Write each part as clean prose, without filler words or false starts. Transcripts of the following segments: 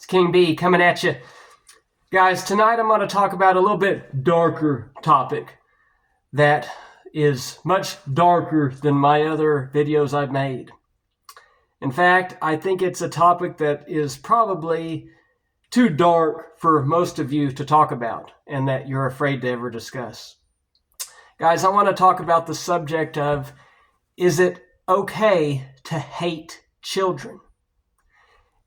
King B coming at you. Guys, tonight I'm going to talk about a little bit darker topic that is much darker than my other videos I've made. In fact, I think it's a topic that is probably too dark for most of you to talk about and that you're afraid to ever discuss. Guys, I want to talk about the subject of, is it okay to hate children?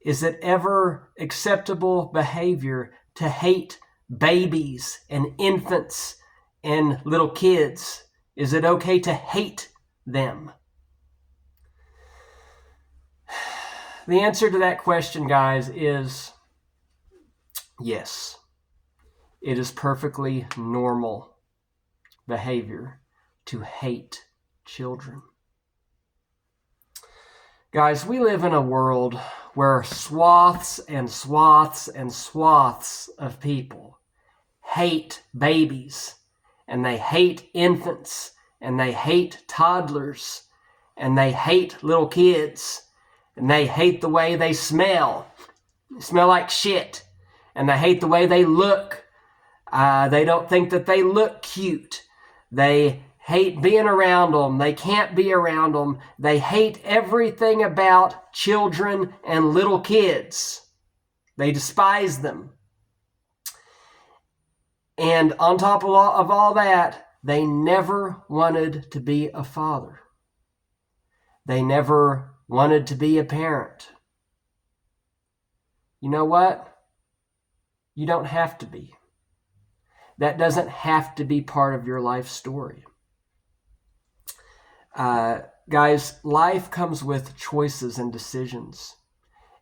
Is it ever acceptable behavior to hate babies and infants and little kids? Is it okay to hate them? The answer to that question, guys, is yes. It is perfectly normal behavior to hate children. Guys, we live in a world where swaths and swaths and swaths of people hate babies, and they hate infants, and they hate toddlers, and they hate little kids, and they hate the way they smell. They smell like shit, and they hate the way they look. They don't think that they look cute. They hate being around them. They can't be around them. They hate everything about children and little kids. They despise them. And on top of all that, they never wanted to be a father. They never wanted to be a parent. You know what? You don't have to be. That doesn't have to be part of your life story. Guys, life comes with choices and decisions.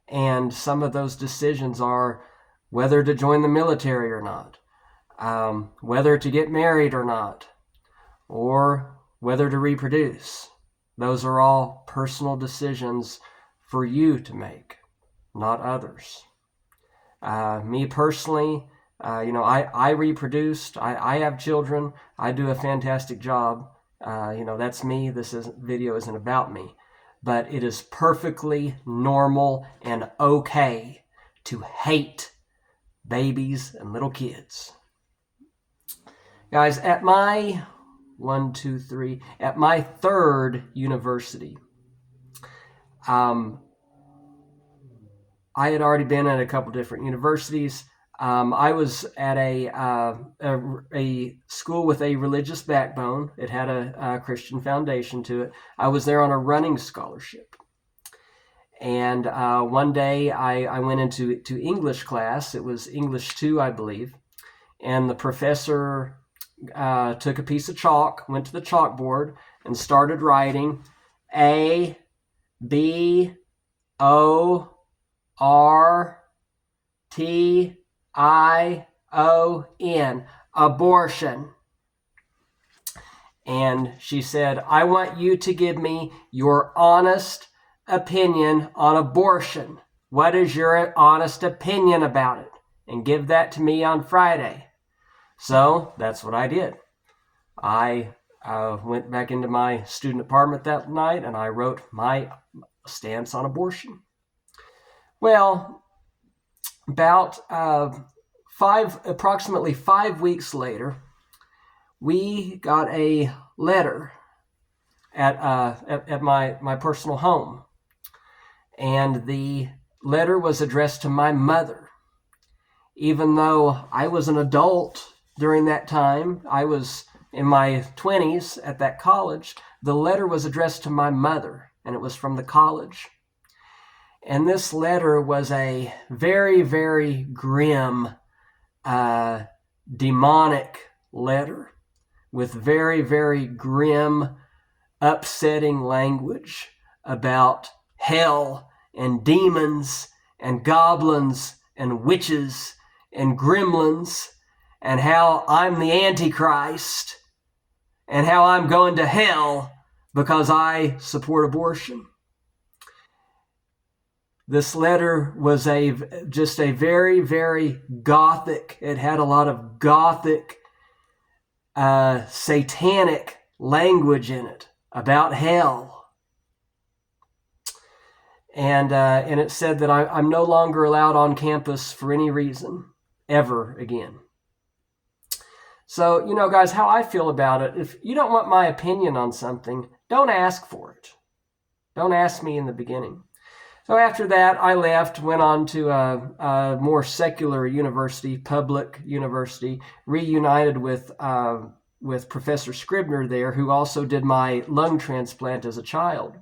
And some of those decisions are whether to join the military or not, whether to get married or not, or whether to reproduce. Those are all personal decisions for you to make, not others. Me personally, I reproduced. I have children. I do a fantastic job. That's me. This video isn't about me. But it is perfectly normal and okay to hate babies and little kids. Guys, at my third university, I had already been at a couple different universities. I was at a school with a religious backbone. It had a Christian foundation to it. I was there on a running scholarship. And one day I went into English class. It was English 2, I believe. And the professor took a piece of chalk, went to the chalkboard, and started writing A, B, O, R, T, I-O-N, abortion. And she said, I want you to give me your honest opinion on abortion. What is your honest opinion about it? And give that to me on Friday. So that's what I did. I went back into my student apartment that night and I wrote my stance on abortion. Well, about approximately 5 weeks later, we got a letter at my personal home. And the letter was addressed to my mother. Even though I was an adult during that time, I was in my 20s at that college, the letter was addressed to my mother, and it was from the college. And this letter was a very, very grim, demonic letter with very, very grim, upsetting language about hell and demons and goblins and witches and gremlins and how I'm the Antichrist and how I'm going to hell because I support abortion. This letter was just a very, very gothic. It had a lot of gothic, satanic language in it about hell. And it said that I'm no longer allowed on campus for any reason, ever again. So, guys, how I feel about it, if you don't want my opinion on something, don't ask for it. Don't ask me in the beginning. So after that, I left, went on to a more secular university, public university, reunited with Professor Scribner there, who also did my lung transplant as a child,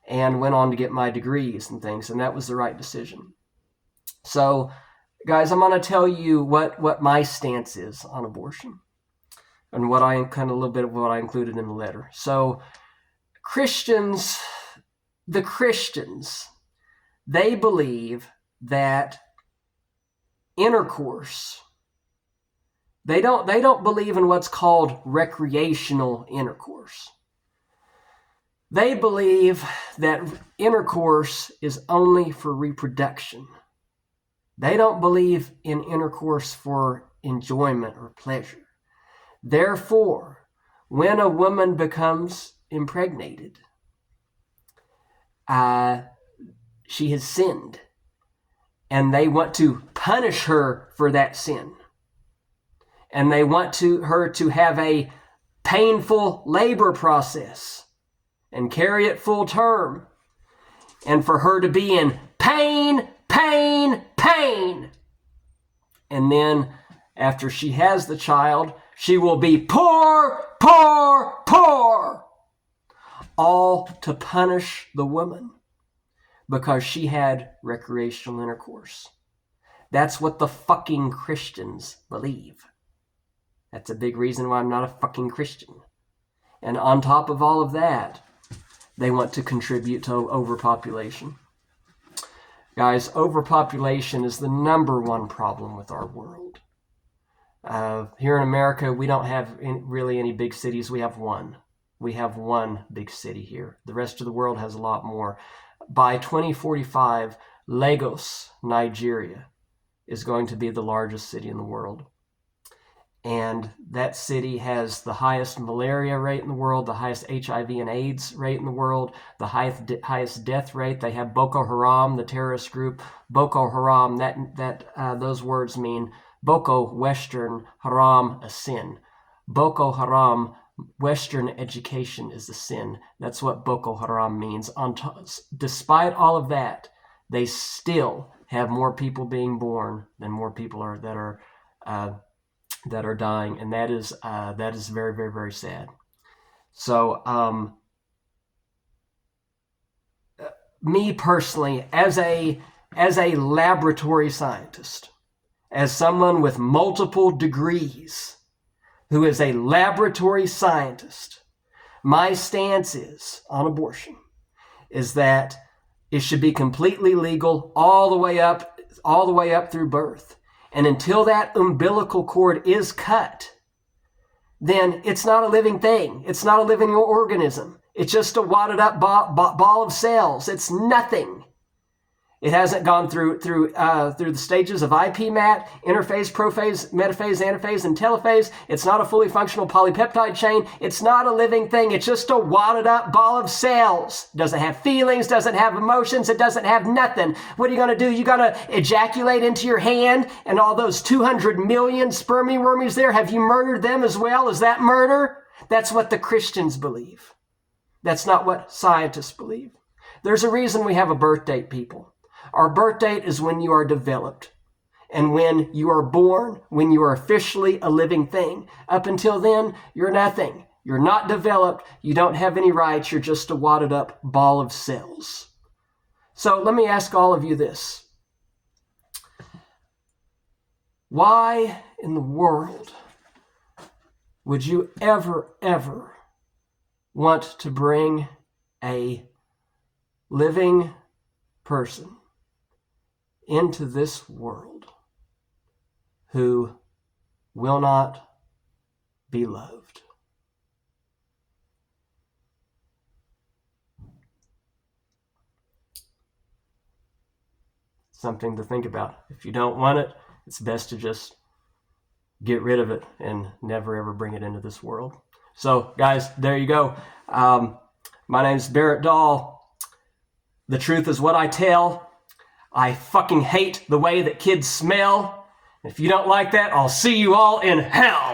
and went on to get my degrees and things, and that was the right decision. So, guys, I'm going to tell you what my stance is on abortion, and a little bit of what I included in the letter. So, the Christians, they believe that intercourse, they don't believe in what's called recreational intercourse. They believe that intercourse is only for reproduction. They don't believe in intercourse for enjoyment or pleasure. Therefore, when a woman becomes impregnated, she has sinned, and they want to punish her for that sin. And they want her to have a painful labor process and carry it full term, and for her to be in pain. And then after she has the child, she will be poor. All to punish the woman because she had recreational intercourse. That's what the fucking Christians believe. That's a big reason why I'm not a fucking Christian. And on top of all of that, they want to contribute to overpopulation. Guys, overpopulation is the number one problem with our world. Here in America, we don't have really any big cities. We have one. We have one big city here. The rest of the world has a lot more. By 2045, Lagos, Nigeria, is going to be the largest city in the world. And that city has the highest malaria rate in the world, the highest HIV and AIDS rate in the world, the highest death rate. They have Boko Haram, the terrorist group. Boko Haram, those words mean Boko, Western, Haram, a sin. Boko Haram, Western education is a sin. That's what Boko Haram means. Despite all of that, they still have more people being born than more people that are dying, and that is very, very, very sad. So, me personally, as a laboratory scientist, as someone with multiple degrees, who is a laboratory scientist, my stance on abortion is that it should be completely legal all the way up through birth. And until that umbilical cord is cut, then it's not a living thing. It's not a living organism. It's just a wadded up ball of cells. It's nothing. It hasn't gone through the stages of IPMAT, interphase, prophase, metaphase, anaphase, and telophase. It's not a fully functional polypeptide chain. It's not a living thing. It's just a wadded up ball of cells. Doesn't have feelings, doesn't have emotions, it doesn't have nothing. What are you going to do? You're going to ejaculate into your hand, and all those 200 million spermy wormies there, have you murdered them as well? Is that murder? That's what the Christians believe. That's not what scientists believe. There's a reason we have a birth date, people. Our birth date is when you are developed and when you are born, when you are officially a living thing. Up until then, you're nothing. You're not developed. You don't have any rights. You're just a wadded up ball of cells. So let me ask all of you this. Why in the world would you ever want to bring a living person into this world who will not be loved? Something to think about. If you don't want it, it's best to just get rid of it and never ever bring it into this world. So guys, there you go. My name is Barrett Dahl. The truth is what I tell. I fucking hate the way that kids smell. If you don't like that, I'll see you all in hell.